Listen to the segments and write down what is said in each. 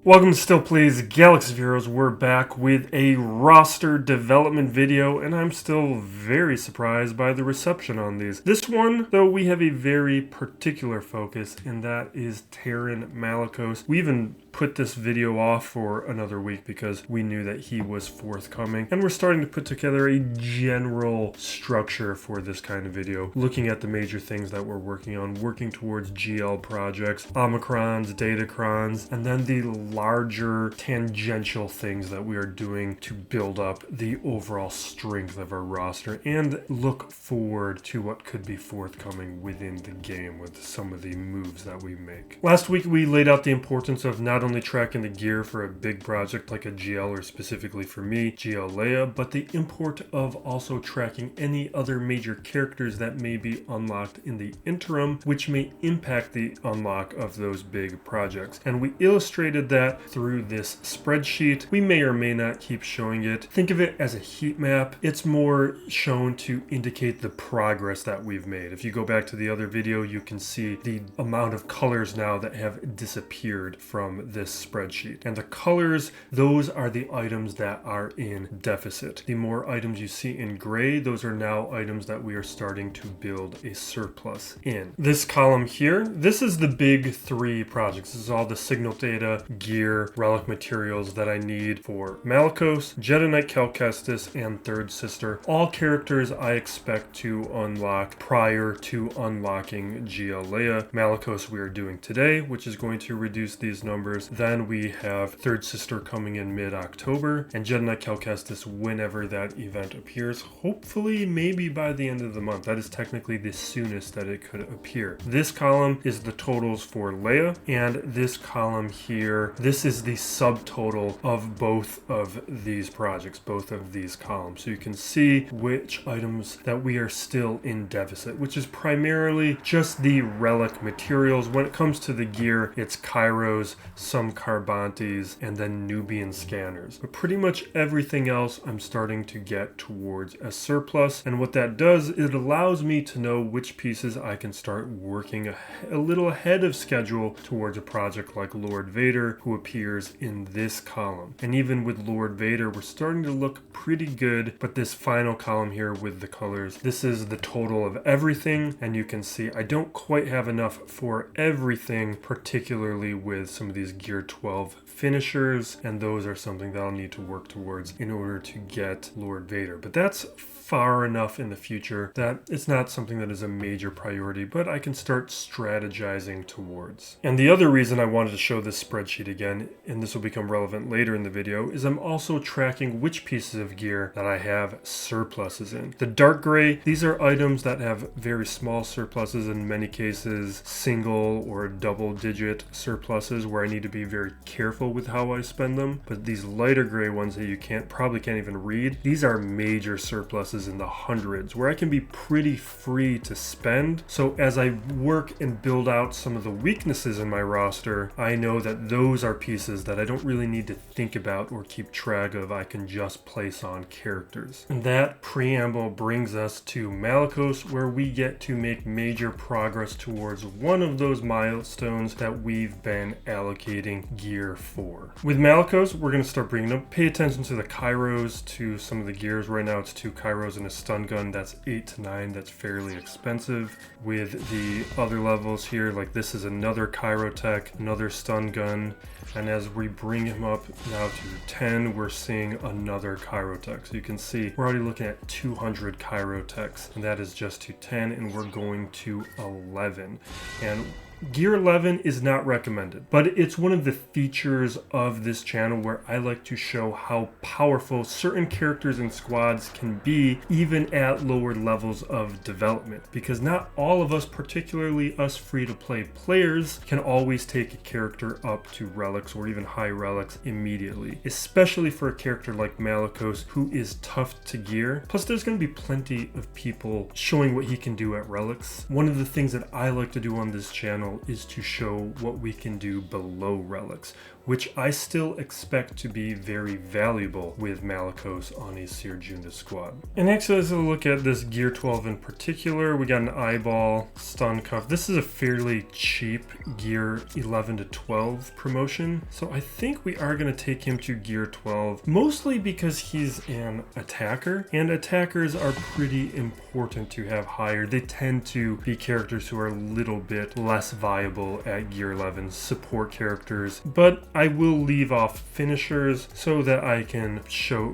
Welcome to Still Plays Galaxy of Heroes. We're back with a roster development video, and I'm still very surprised by the reception on these. This one, though, we have a very particular focus, and that is Taron Malicos. We even put this video off for another week because we knew that he was forthcoming, and we're starting to put together a general structure for this kind of video, looking at the major things that we're working on, working towards GL projects, Omicrons, Datacrons, and then the larger tangential things that we are doing to build up the overall strength of our roster and look forward to what could be forthcoming within the game with some of the moves that we make. Last week we laid out the importance of not only tracking the gear for a big project like a GL, or specifically for me, GL Leia, but the import of also tracking any other major characters that may be unlocked in the interim, which may impact the unlock of those big projects. And we illustrated that through this spreadsheet. We may or may not keep showing it. Think of it as a heat map. It's more shown to indicate the progress that we've made. If you go back to the other video, you can see the amount of colors now that have disappeared from this spreadsheet. And the colors, those are the items that are in deficit. The more items you see in gray, those are now items that we are starting to build a surplus in. This column here, this is the big three projects. This is all the signal data, gear, relic materials that I need for Malicos, Jedi Knight Cal Kestis, and Third Sister. All characters I expect to unlock prior to unlocking GL Leia. Malicos we are doing today, which is going to reduce these numbers. Then we have Third Sister coming in mid-October, and Jedi Knight Cal Kestis whenever that event appears. Hopefully, maybe by the end of the month. That is technically the soonest that it could appear. This column is the totals for Leia, and this column here, this is the subtotal of both of these projects, both of these columns. So you can see which items that we are still in deficit, which is primarily just the relic materials. When it comes to the gear, it's Kairos, some Carbantes, and then Nubian scanners. But pretty much everything else I'm starting to get towards a surplus. And what that does, it allows me to know which pieces I can start working a little ahead of schedule towards a project like Lord Vader, who appears in this column. And even with Lord Vader, we're starting to look pretty good, but this final column here with the colors, this is the total of everything, and you can see I don't quite have enough for everything, particularly with some of these Gear 12 finishers, and those are something that I'll need to work towards in order to get Lord Vader. But that's far enough in the future that it's not something that is a major priority, but I can start strategizing towards. And the other reason I wanted to show this spreadsheet again, and this will become relevant later in the video, is I'm also tracking which pieces of gear that I have surpluses in. The dark gray, these are items that have very small surpluses, in many cases single or double digit surpluses where I need to be very careful with how I spend them. But these lighter gray ones that you probably can't even read, these are major surpluses in the hundreds where I can be pretty free to spend. So as I work and build out some of the weaknesses in my roster, I know that those are pieces that I don't really need to think about or keep track of. I can just place on characters. And that preamble brings us to Malicos, where we get to make major progress towards one of those milestones that we've been allocating gear for. With Malicos, we're going to start bringing up, pay attention to the Kairos, to some of the gears. Right now it's 2 Kairos and a stun gun. That's 8 to 9. That's fairly expensive. With the other levels here, like this is another Kairo tech, another stun gun, and as we bring him up now to 10, we're seeing another Kairo tech. So you can see we're already looking at 200 Kairo techs, and that is just to 10, and we're going to 11. And Gear 11 is not recommended, but it's one of the features of this channel where I like to show how powerful certain characters and squads can be even at lower levels of development, because not all of us, particularly us free-to-play players, can always take a character up to relics or even high relics immediately, especially for a character like Malicos, who is tough to gear. Plus there's going to be plenty of people showing what he can do at relics. One of the things that I like to do on this channel is to show what we can do below relics. which I still expect to be very valuable with Malicos on a Searjunda squad. And next, let's look at this Gear 12 in particular. We got an eyeball, stun cuff. This is a fairly cheap Gear 11 to 12 promotion, so I think we are going to take him to Gear 12, mostly because he's an attacker, and attackers are pretty important to have higher. They tend to be characters who are a little bit less viable at Gear 11, support characters, but I will leave off finishers so that I can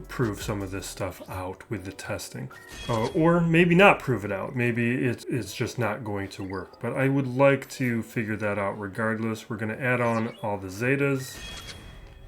prove some of this stuff out with the testing. Or maybe not prove it out. Maybe it's just not going to work, but I would like to figure that out regardless. We're going to add on all the Zetas.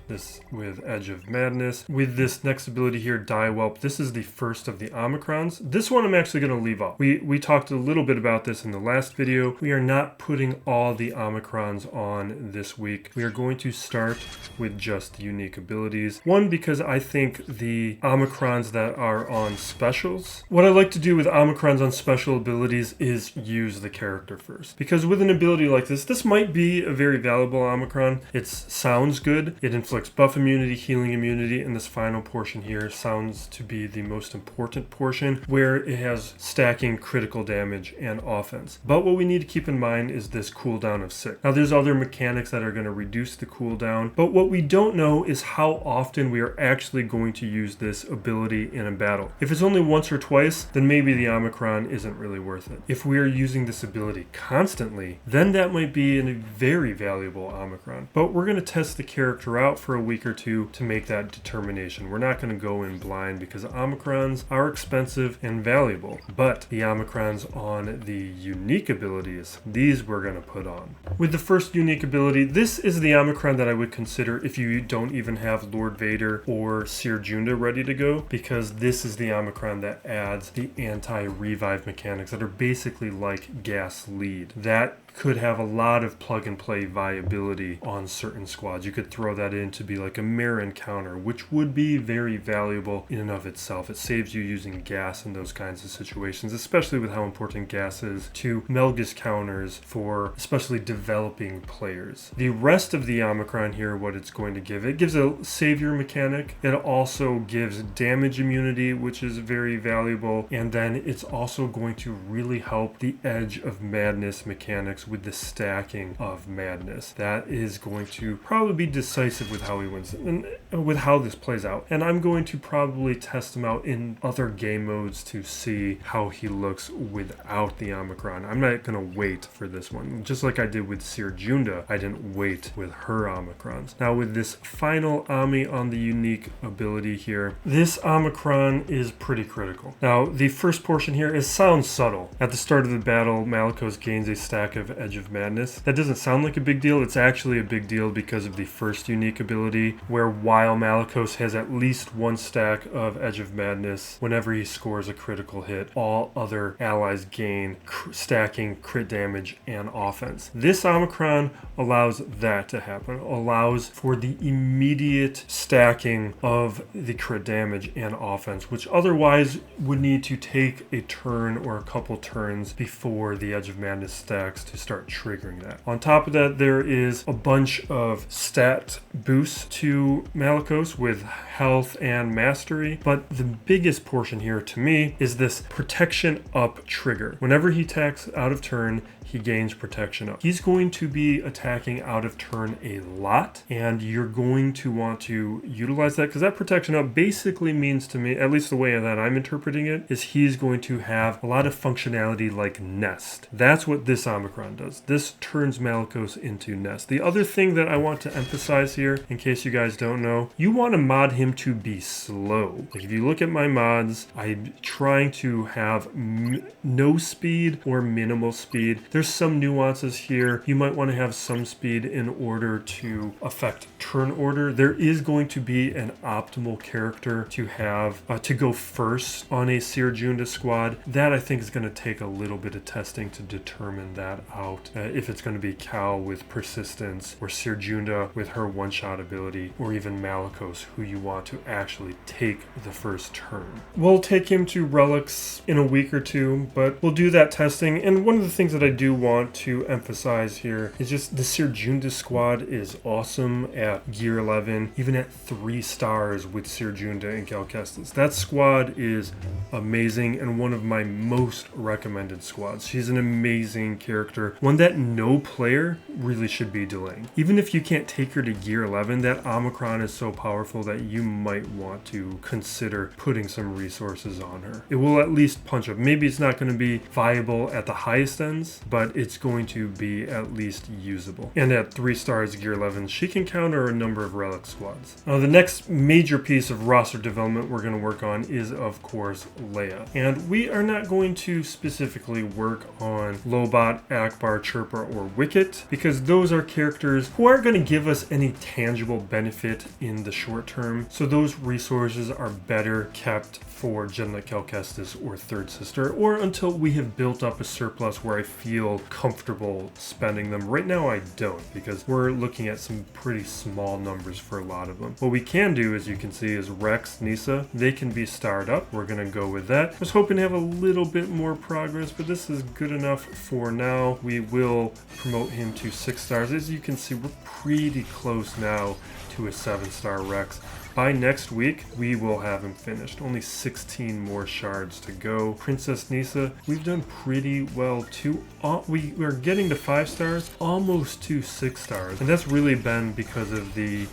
This with Edge of Madness. With this next ability here, Die Whelp, this is the first of the Omicrons. This one I'm actually going to leave off. We talked a little bit about this in the last video. We are not putting all the Omicrons on this week. We are going to start with just the unique abilities. One, because I think the Omicrons that are on specials, what I like to do with Omicrons on special abilities is use the character first. Because with an ability like this might be a very valuable Omicron. It sounds good. It inflicts buff immunity, healing immunity, and this final portion here sounds to be the most important portion, where it has stacking critical damage and offense. But what we need to keep in mind is this cooldown of 6. Now there's other mechanics that are going to reduce the cooldown, but what we don't know is how often we are actually going to use this ability in a battle. If it's only once or twice, then maybe the Omicron isn't really worth it. If we are using this ability constantly, then that might be a very valuable Omicron. But we're going to test the character out for a week or two to make that determination. We're not going to go in blind because Omicrons are expensive and valuable, but the Omicrons on the unique abilities, these we're going to put on. With the first unique ability, this is the Omicron that I would consider if you don't even have Lord Vader or Searjunda ready to go, because this is the Omicron that adds the anti-revive mechanics that are basically like gas lead. That could have a lot of plug and play viability on certain squads. You could throw that in to be like a mirror encounter, which would be very valuable in and of itself. It saves you using gas in those kinds of situations, especially with how important gas is to Melgus counters for especially developing players. The rest of the Omicron here, what it's going to give, it gives a savior mechanic. It also gives damage immunity, which is very valuable. And then it's also going to really help the Edge of Madness mechanics with the stacking of madness. That is going to probably be decisive with how he wins and with how this plays out. And I'm going to probably test him out in other game modes to see how he looks without the Omicron. I'm not going to wait for this one. Just like I did with Searjunda, I didn't wait with her Omicrons. Now with this final Ami on the unique ability here, this Omicron is pretty critical. Now the first portion here sounds subtle. At the start of the battle, Malicos gains a stack of Edge of Madness. That doesn't sound like a big deal. It's actually a big deal because of the first unique ability, where while Malicos has at least one stack of Edge of Madness, whenever he scores a critical hit, all other allies gain stacking crit damage and offense. This Omicron allows that to happen, allows for the immediate stacking of the crit damage and offense, which otherwise would need to take a turn or a couple turns before the Edge of Madness stacks to start triggering that. On top of that, there is a bunch of stat boosts to Malicos with health and mastery, but the biggest portion here to me is this protection up trigger. Whenever he attacks out of turn, he gains protection up. He's going to be attacking out of turn a lot, and you're going to want to utilize that, because that protection up basically means to me, at least the way that I'm interpreting it, is he's going to have a lot of functionality like Nest. That's what this Omicron does. This turns Malicos into Nest. The other thing that I want to emphasize here, in case you guys don't know, you want to mod him to be slow. Like if you look at my mods, I'm trying to have no speed or minimal speed. There's some nuances here. You might want to have some speed in order to affect turn order. There is going to be an optimal character to have to go first on a Searjunda squad. That I think is going to take a little bit of testing to determine that out. If it's going to be Cal with persistence, or Searjunda with her one-shot ability, or even Malicos, who you want to actually take the first turn. We'll take him to relics in a week or two, but we'll do that testing. And one of the things that I do do want to emphasize here is just the Serjunda squad is awesome at Gear 11, even at 3 stars with Serjunda and Cal Kestis. That squad is amazing and one of my most recommended squads. She's an amazing character, one that no player really should be delaying. Even if you can't take her to Gear 11, that Omicron is so powerful that you might want to consider putting some resources on her. It will at least punch up. Maybe it's not going to be viable at the highest ends, but it's going to be at least usable. And at 3 stars Gear 11, she can counter a number of relic squads. Now, the next major piece of roster development we're going to work on is, of course, Leia. And we are not going to specifically work on Lobot, Akbar, Chirpa, or Wicket, because those are characters who aren't going to give us any tangible benefit in the short term. So those resources are better kept for Jenna Cal Kestis or Third Sister, or until we have built up a surplus where I feel comfortable spending them. Right now I don't, because we're looking at some pretty small numbers for a lot of them. What we can do, as you can see, is Rex, Nisa, they can be starred up. We're going to go with that. I was hoping to have a little bit more progress, but this is good enough for now. We will promote him to 6 stars. As you can see, we're pretty close now to a 7-star Rex. By next week, we will have him finished. Only 16 more shards to go. Princess Nisa, we've done pretty well too. We're getting to 5 stars, almost to 6 stars. And that's really been because of the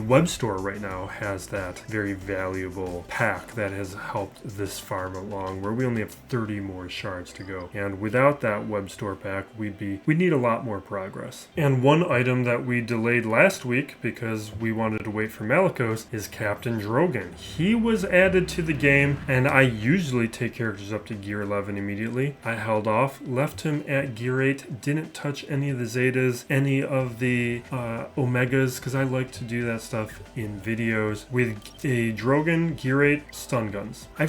web store right now has that very valuable pack that has helped this farm along, where we only have 30 more shards to go. And without that web store pack, we'd need a lot more progress. And one item that we delayed last week because we wanted to wait for Malicos is Captain Drogon. He was added to the game, and I usually take characters up to Gear 11 immediately. I held off, left him at Gear 8, didn't touch any of the Zetas, any of the Omegas, because I like to do that stuff in videos with a Drogon Gear 8 stun guns. I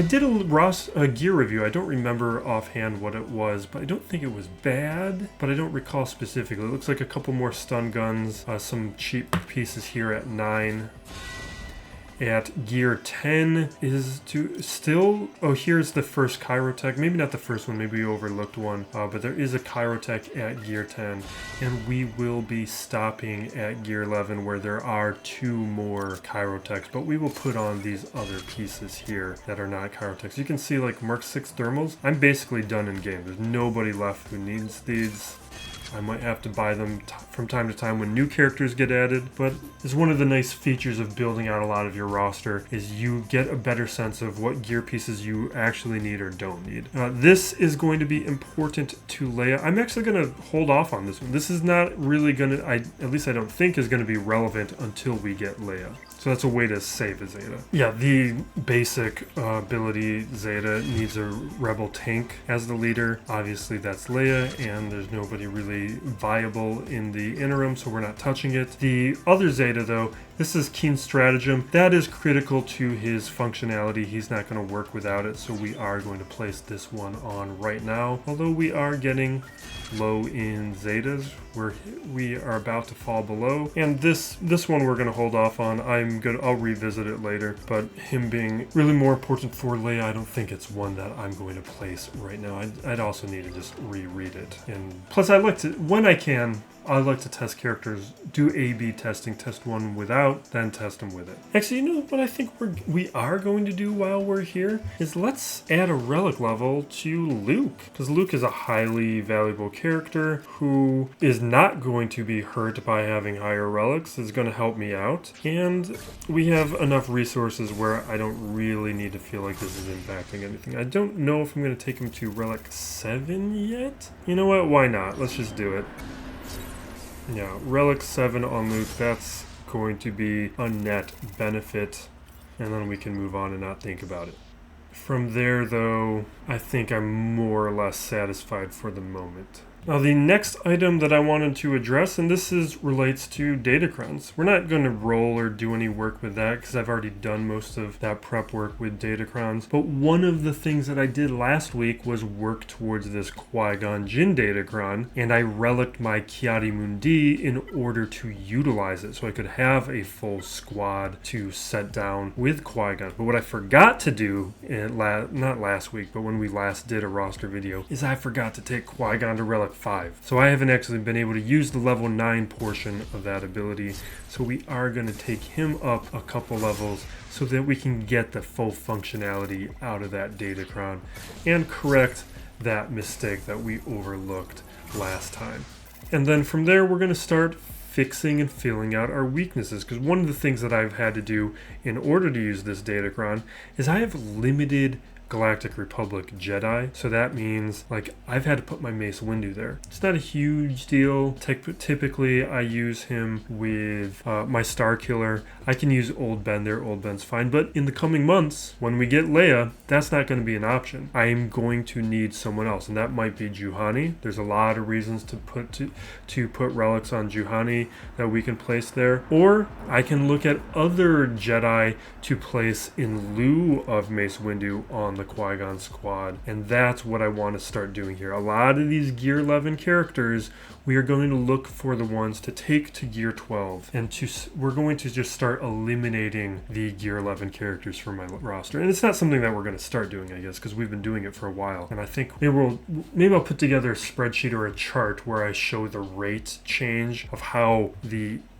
did a gear review. I don't remember offhand what it was, but I don't think it was bad, but I don't recall specifically. It looks like a couple more stun guns, some cheap pieces here at 9. At Gear 10 is to still... Oh, here's the first Chirotech. Maybe not the first one. Maybe we overlooked one. But there is a Chirotech at Gear 10. And we will be stopping at Gear 11 where there are 2 more Chirotechs. But we will put on these other pieces here that are not Chirotechs. You can see like Mark 6 Thermals. I'm basically done in game. There's nobody left who needs these. I might have to buy them from time to time when new characters get added, but it's one of the nice features of building out a lot of your roster is you get a better sense of what gear pieces you actually need or don't need. This is going to be important to Leia. I'm actually going to hold off on this one. This is not really going to, at least I don't think, is going to be relevant until we get Leia. So that's a way to save a Zeta. Yeah, the basic ability Zeta needs a rebel tank as the leader. Obviously that's Leia, and there's nobody really viable in the interim, so we're not touching it. The other Zeta though, this is Keen Stratagem. That is critical to his functionality. He's not going to work without it, so we are going to place this one on right now. Although we are getting low in Zetas, where we are about to fall below. And this one we're going to hold off on. I'll revisit it later, but him being really more important for Leia, I don't think it's one that I'm going to place right now. I'd also need to just reread it. And plus I like to, when I can, I like to test characters, do A/B testing, test one without, then test them with it. Actually, you know what I think we are going to do while we're here is let's add a relic level to Luke, because Luke is a highly valuable character who is not going to be hurt by having higher relics. It's going to help me out, and we have enough resources where I don't really need to feel like this is impacting anything. I don't know if I'm going to take him to Relic 7 yet. You know what? Why not? Let's just do it. Yeah, Relic 7 on Luke, that's going to be a net benefit, and then we can move on and not think about it. From there, though, I think I'm more or less satisfied for the moment. Now the next item that I wanted to address, and this relates to Datacrons. We're not going to roll or do any work with that because I've already done most of that prep work with Datacrons. But one of the things that I did last week was work towards this Qui-Gon Jinn Datacron, and I relicked my Kiadi Mundi in order to utilize it so I could have a full squad to set down with Qui-Gon. But what I forgot to do, not last week, but when we last did a roster video, is I forgot to take Qui-Gon to Relic 5. So I haven't actually been able to use the level 9 portion of that ability. So we are going to take him up a couple levels so that we can get the full functionality out of that Datacron and correct that mistake that we overlooked last time. And then from there, we're going to start fixing and filling out our weaknesses, because one of the things that I've had to do in order to use this Datacron is I have limited Galactic Republic Jedi, so that means like I've had to put my Mace Windu there. It's not a huge deal. Typically I use him with my Star Killer. I can use Old Ben there. Old Ben's fine, but in the coming months when we get Leia, that's not going to be an option. I am going to need someone else, and that might be Juhani. There's a lot of reasons to put relics on Juhani that we can place there, or I can look at other Jedi to place in lieu of Mace Windu on the Qui-Gon squad, and that's what I want to start doing here. A lot of these Gear 11 characters, we are going to look for the ones to take to Gear 12, and we're going to just start eliminating the Gear 11 characters from my roster. And it's not something that we're going to start doing, I guess, because we've been doing it for a while. And I think maybe I'll put together a spreadsheet or a chart where I show the rate change of how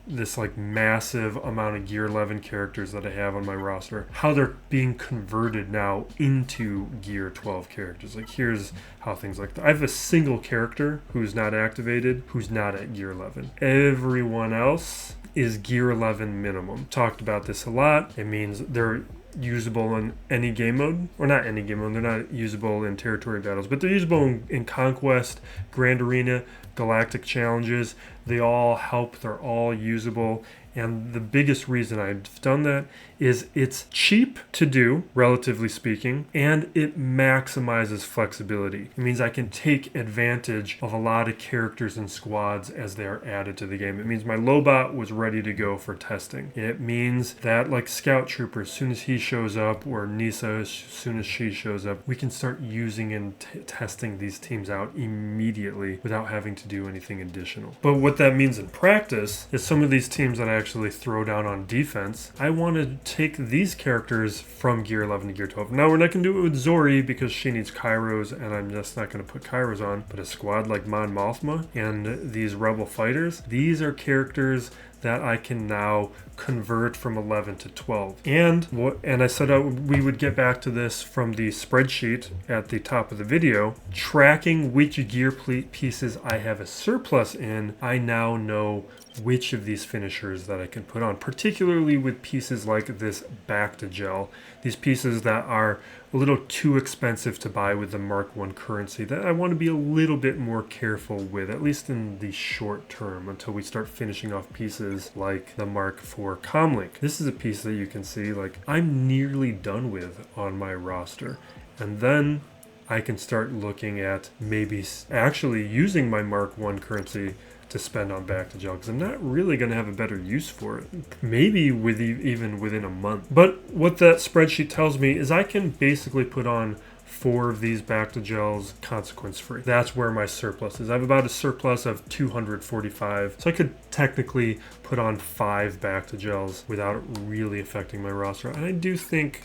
this like massive amount of Gear 11 characters that I have on my roster, how they're being converted now into Gear 12 characters. Like here's how things like that. I have a single character who's not activated, who's not at Gear 11. Everyone else is Gear 11 minimum. Talked about this a lot. It means they're usable in any game mode, or not any game mode, they're not usable in territory battles, but they're usable in Conquest, Grand Arena, Galactic Challenges. They all help, they're all usable, and the biggest reason I've done that is it's cheap to do, relatively speaking, and it maximizes flexibility. It means I can take advantage of a lot of characters and squads as they are added to the game. It means my Lobot was ready to go for testing. It means that like Scout Trooper, as soon as he shows up, or Nisa, as soon as she shows up, we can start using and testing these teams out immediately without having to do anything additional. But what that means in practice is some of these teams that I actually throw down on defense, I want to take these characters from Gear 11 to Gear 12. Now we're not going to do it with Zori because she needs Kairos, and I'm just not going to put Kairos on, but a squad like Mon Mothma and these Rebel fighters, these are characters that I can now convert from 11 to 12. And I said we would get back to this from the spreadsheet at the top of the video. Tracking which gear pieces I have a surplus in, I now know which of these finishers that I can put on, particularly with pieces like this back to gel. These pieces that are a little too expensive to buy with the Mark 1 currency that I want to be a little bit more careful with, at least in the short term, until we start finishing off pieces like the Mark 4 Comlink. This is a piece that you can see like I'm nearly done with on my roster. And then I can start looking at maybe actually using my Mark 1 currency to spend on back to gel, because I'm not really going to have a better use for it, maybe even within a month. But what that spreadsheet tells me is I can basically put on 4 of these back to gels consequence free. That's where my surplus is. I have about a surplus of 245, so I could technically put on 5 back to gels without it really affecting my roster. And I do think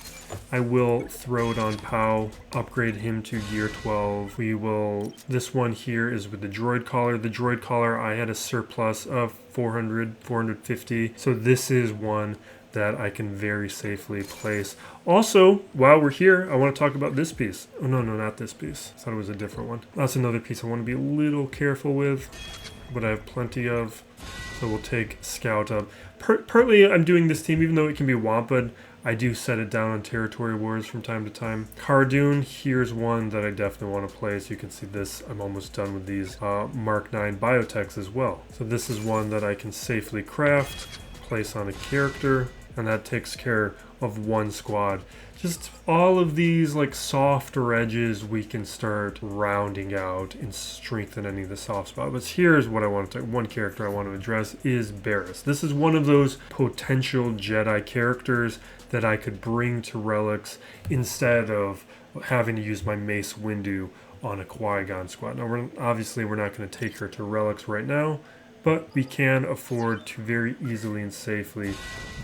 I will throw it on Pow, upgrade him to Gear 12. This one here is with the Droid Collar. The Droid Collar, I had a surplus of 450, so this is one that I can very safely place. Also, while we're here, I want to talk about this piece. Oh, no, not this piece. I thought it was a different one. That's another piece I want to be a little careful with, but I have plenty of. So we'll take Scout up. Partly I'm doing this team, even though it can be wampa'd, I do set it down on Territory Wars from time to time. Cardoon, here's one that I definitely want to place. You can see this, I'm almost done with these Mark 9 biotechs as well. So this is one that I can safely craft, place on a character. and that takes care of one squad. Just all of these like softer edges we can start rounding out and strengthen any of the soft spots. But here's what I want to, one character I want to address is Barriss. This is one of those potential Jedi characters that I could bring to Relics instead of having to use my Mace Windu on a Qui-Gon squad. Now, obviously we're not going to take her to Relics right now, but we can afford to very easily and safely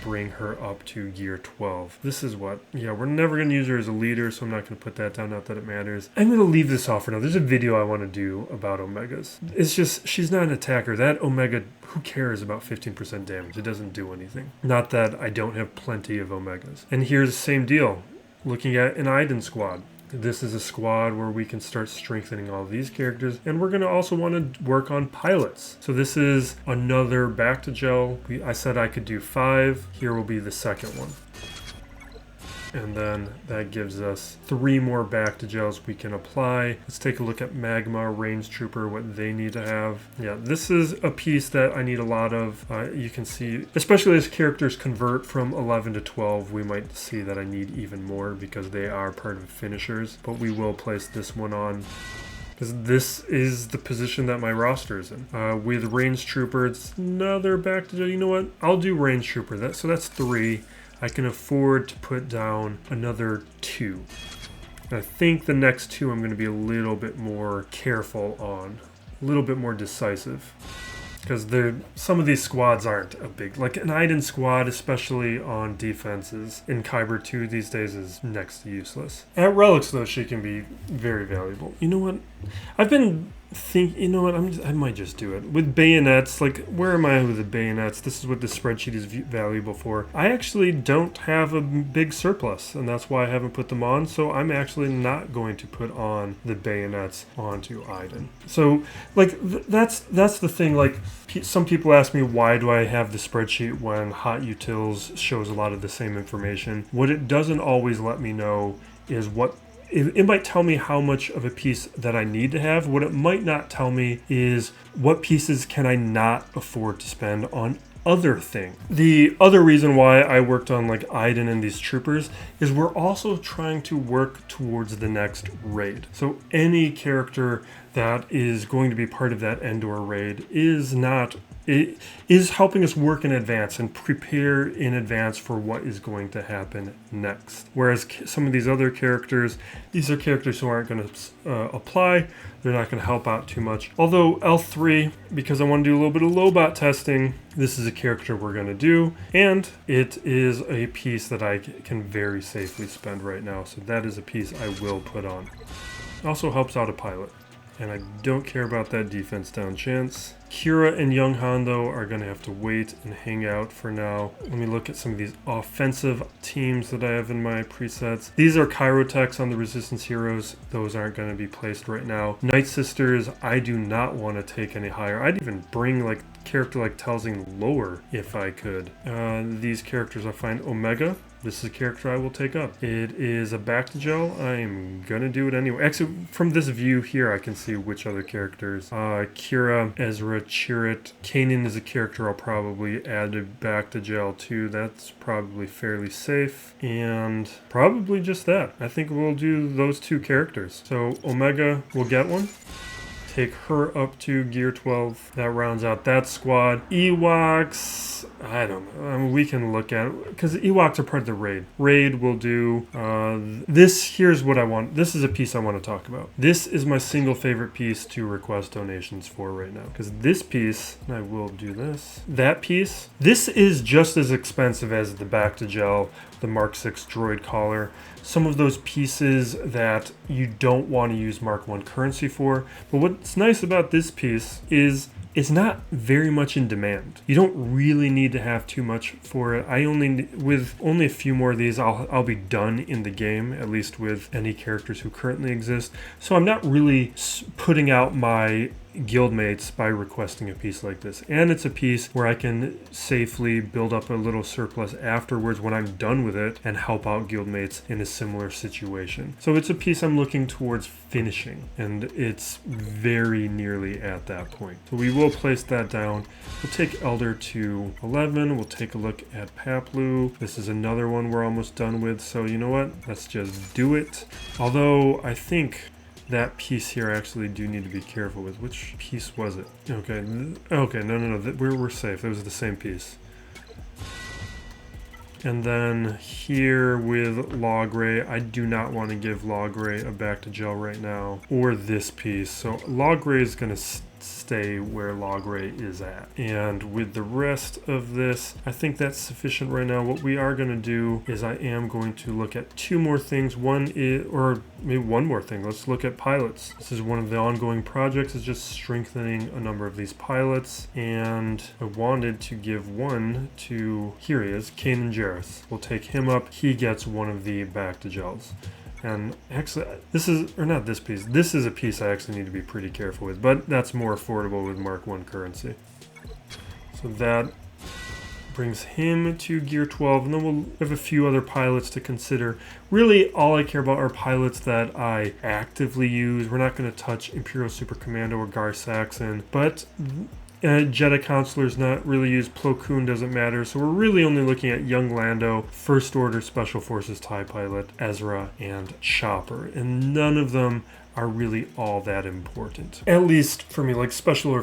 bring her up to Gear 12. This is what, yeah, we're never going to use her as a leader, so I'm not going to put that down, not that it matters. I'm going to leave this off for now. There's a video I want to do about Omegas. It's just, she's not an attacker. That Omega, who cares about 15% damage? It doesn't do anything. Not that I don't have plenty of Omegas. And here's the same deal. Looking at an Iden squad. This is a squad where we can start strengthening all of these characters, and we're going to also want to work on pilots. So this is another back to gel. I said I could do 5. Here will be the second one. And then that gives us 3 more back to gels we can apply. Let's take a look at Magma, Range Trooper, what they need to have. Yeah, this is a piece that I need a lot of. You can see, especially as characters convert from 11 to 12, we might see that I need even more because they are part of finishers. But we will place this one on, because this is the position that my roster is in. With Range Trooper, it's another back to gel. You know what? I'll do Range Trooper. So that's 3. I can afford to put down another 2. And I think the next 2 I'm going to be a little bit more careful on, a little bit more decisive. Because some of these squads aren't a big, like an Iden squad, especially on defenses in Kyber 2 these days, is next to useless. At Relics though, she can be very valuable. You know what? I've been you know what, I might just do it. With bayonets, like, where am I with the bayonets? This is what the spreadsheet is valuable for. I actually don't have a big surplus, and that's why I haven't put them on, so I'm actually not going to put on the bayonets onto Iden. So, like, that's the thing, like, some people ask me, why do I have the spreadsheet when Hot Utils shows a lot of the same information? What it doesn't always let me know is what it might tell me how much of a piece that I need to have. What it might not tell me is what pieces can I not afford to spend on other things. The other reason why I worked on like Iden and these troopers is we're also trying to work towards the next raid. So any character that is going to be part of that Endor raid it is helping us work in advance and prepare in advance for what is going to happen next. Whereas some of these other characters, these are characters who aren't going to apply. They're not going to help out too much. Although L3, because I want to do a little bit of Lobot testing, this is a character we're going to do. And it is a piece that I can very safely spend right now. So that is a piece I will put on. Also helps out a pilot. And I don't care about that defense down chance. Kira and Young Hondo are going to have to wait and hang out for now. Let me look at some of these offensive teams that I have in my presets. These are Chirotechs on the Resistance Heroes. Those aren't going to be placed right now. Night Sisters, I do not want to take any higher. I'd even bring like character like Telsing lower if I could. These characters I find Omega. This is a character I will take up. It is a back to gel. I'm gonna do it anyway. Actually, from this view here, I can see which other characters. Kira, Ezra, Chirrut. Kanan is a character I'll probably add a back to gel to. That's probably fairly safe. And probably just that. I think we'll do those 2 characters. So Omega will get one. Take her up to Gear 12. That rounds out that squad. Ewoks, I don't know. I mean, we can look at it, because Ewoks are part of the raid. Raid will do this. Here's what I want. This is a piece I want to talk about. This is my single favorite piece to request donations for right now. Because this piece, and I will do this, that piece, this is just as expensive as the back to gel, the Mark 6 droid collar. Some of those pieces that you don't want to use Mark 1 currency for. But what's nice about this piece is it's not very much in demand. You don't really need to have too much for it. With only a few more of these, I'll be done in the game, at least with any characters who currently exist. So I'm not really putting out my guildmates by requesting a piece like this. And it's a piece where I can safely build up a little surplus afterwards when I'm done with it and help out guildmates in a similar situation. So it's a piece I'm looking towards finishing, and it's very nearly at that point. So we will place that down. We'll take Elder to 11. We'll take a look at Paplu. This is another one we're almost done with. So you know what? Let's just do it. Although I think that piece here I actually do need to be careful with. Which piece was it? Okay, no. We're safe. That was the same piece. And then here with Logray, I do not want to give Logray a back to gel right now, or this piece. So Logray is going to stay where Logray is at. And with the rest of this, I think that's sufficient right now. What we are going to do is I am going to look at two more things. One is, or maybe one more thing. Let's look at pilots. This is one of the ongoing projects, is just strengthening a number of these pilots. And I wanted to give one to, here he is, Kanan Jarrus. We'll take him up. He gets one of the back to gels. And actually, this is, or not this piece, this is a piece I actually need to be pretty careful with, but that's more affordable with Mark 1 currency. So that brings him to gear 12, and then we'll have a few other pilots to consider. Really, all I care about are pilots that I actively use. We're not going to touch Imperial Super Commando or Gar Saxon, but Jedi Counselor's not really used. Plo Koon doesn't matter. So we're really only looking at Young Lando, First Order Special Forces TIE Pilot, Ezra, and Chopper. And none of them are really all that important. At least for me, like Special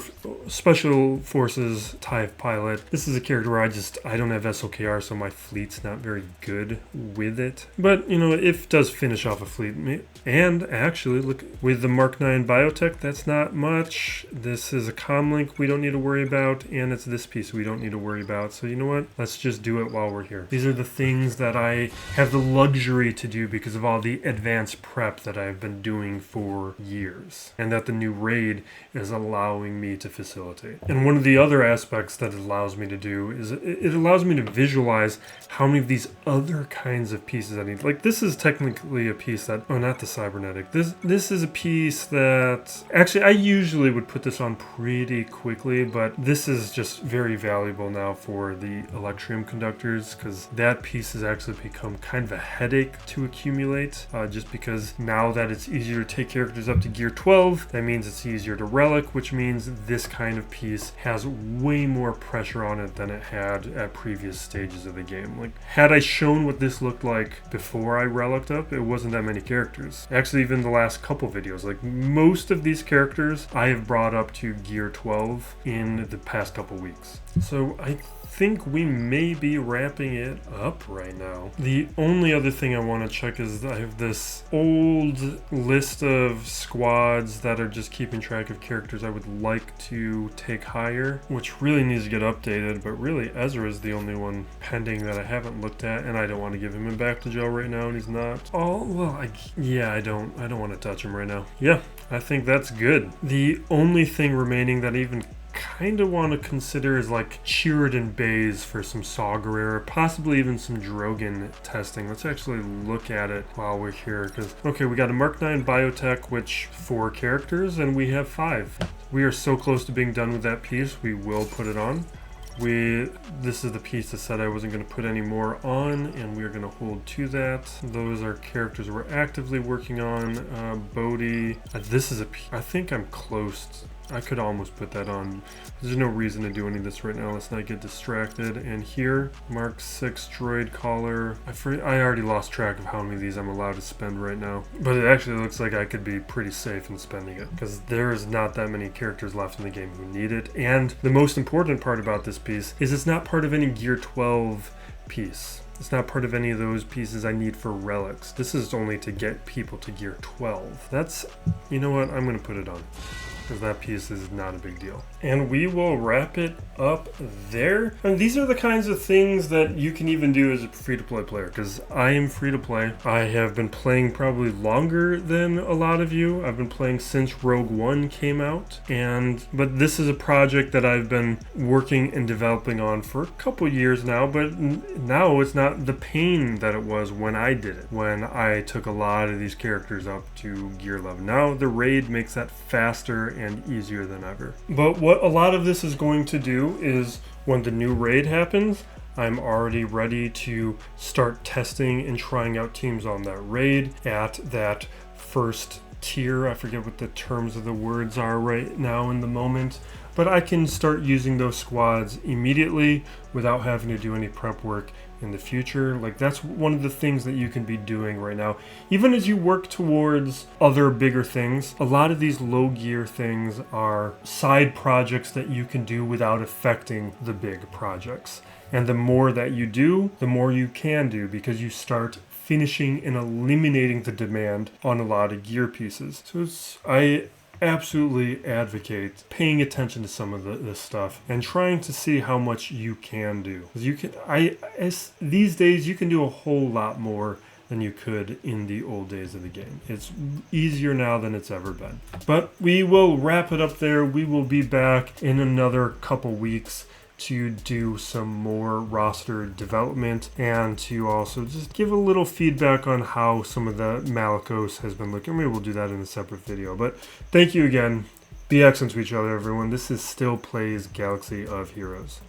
Forces TIE Pilot. This is a character where I don't have SOKR, so my fleet's not very good with it. But, you know, it does finish off a fleet. And actually, look, with the Mark 9 biotech, that's not much. This is a comlink we don't need to worry about, and it's this piece we don't need to worry about. So you know what? Let's just do it while we're here. These are the things that I have the luxury to do because of all the advanced prep that I've been doing for years, and that the new raid is allowing me to facilitate. And one of the other aspects that it allows me to do is it allows me to visualize how many of these other kinds of pieces I need. Like this is technically a piece that, oh, not the cybernetic. This is a piece that, actually I usually would put this on pretty quickly, but this is just very valuable now for the Electrium conductors, because that piece has actually become kind of a headache to accumulate, just because now that it's easier to take characters up to gear 12, that means it's easier to relic, which means this kind of piece has way more pressure on it than it had at previous stages of the game. Like, had I shown what this looked like before I relicked up, it wasn't that many characters. Actually, even the last couple videos, like most of these characters I have brought up to gear 12 in the past couple weeks. So I think we may be wrapping it up right now. The only other thing I want to check is I have this old list of squads that are just keeping track of characters I would like to take higher, which really needs to get updated, but really Ezra is the only one pending that I haven't looked at, and I don't want to give him a back to gel right now, and he's not. Oh, well, I don't want to touch him right now. Yeah, I think that's good. The only thing remaining that I even kind of want to consider is like Sheridan Bays for some Saw Gerrera, possibly even some Drogon testing. Let's actually look at it while we're here, because okay, we got a Mark 9 biotech, which 4 characters, and we have 5. We are so close to being done with that piece. We will put it on. This is the piece that said I wasn't going to put any more on, and we're going to hold to that. Those are characters we're actively working on. Bodhi, this is I think I'm close. I could almost put that on. There's no reason to do any of this right now. Let's not get distracted. And here, Mark 6 droid collar. I already lost track of how many of these I'm allowed to spend right now. But it actually looks like I could be pretty safe in spending it, because there is not that many characters left in the game who need it. And the most important part about this piece is it's not part of any Gear 12 piece. It's not part of any of those pieces I need for relics. This is only to get people to Gear 12. That's, you know what, I'm going to put it on, because that piece is not a big deal. And we will wrap it up there. And these are the kinds of things that you can even do as a free-to-play player, because I am free-to-play. I have been playing probably longer than a lot of you. I've been playing since Rogue One came out, but this is a project that I've been working and developing on for a couple years now, but now it's not the pain that it was when I did it, when I took a lot of these characters up to Gear 11. Now the raid makes that faster and easier than ever. But what a lot of this is going to do is when the new raid happens, I'm already ready to start testing and trying out teams on that raid at that first tier. I forget what the terms of the words are right now in the moment, but I can start using those squads immediately without having to do any prep work in the future. Like, that's one of the things that you can be doing right now. Even as you work towards other bigger things, a lot of these low gear things are side projects that you can do without affecting the big projects. And the more that you do, the more you can do, because you start finishing and eliminating the demand on a lot of gear pieces. So I absolutely advocate paying attention to some of this stuff and trying to see how much you can do. These days you can do a whole lot more than you could in the old days of the game. It's easier now than it's ever been. But we will wrap it up there. We will be back in another couple weeks to do some more roster development and to also just give a little feedback on how some of the Malicos has been looking. Maybe we'll do that in a separate video. But thank you again. Be excellent to each other, everyone. This is Still Plays Galaxy of Heroes.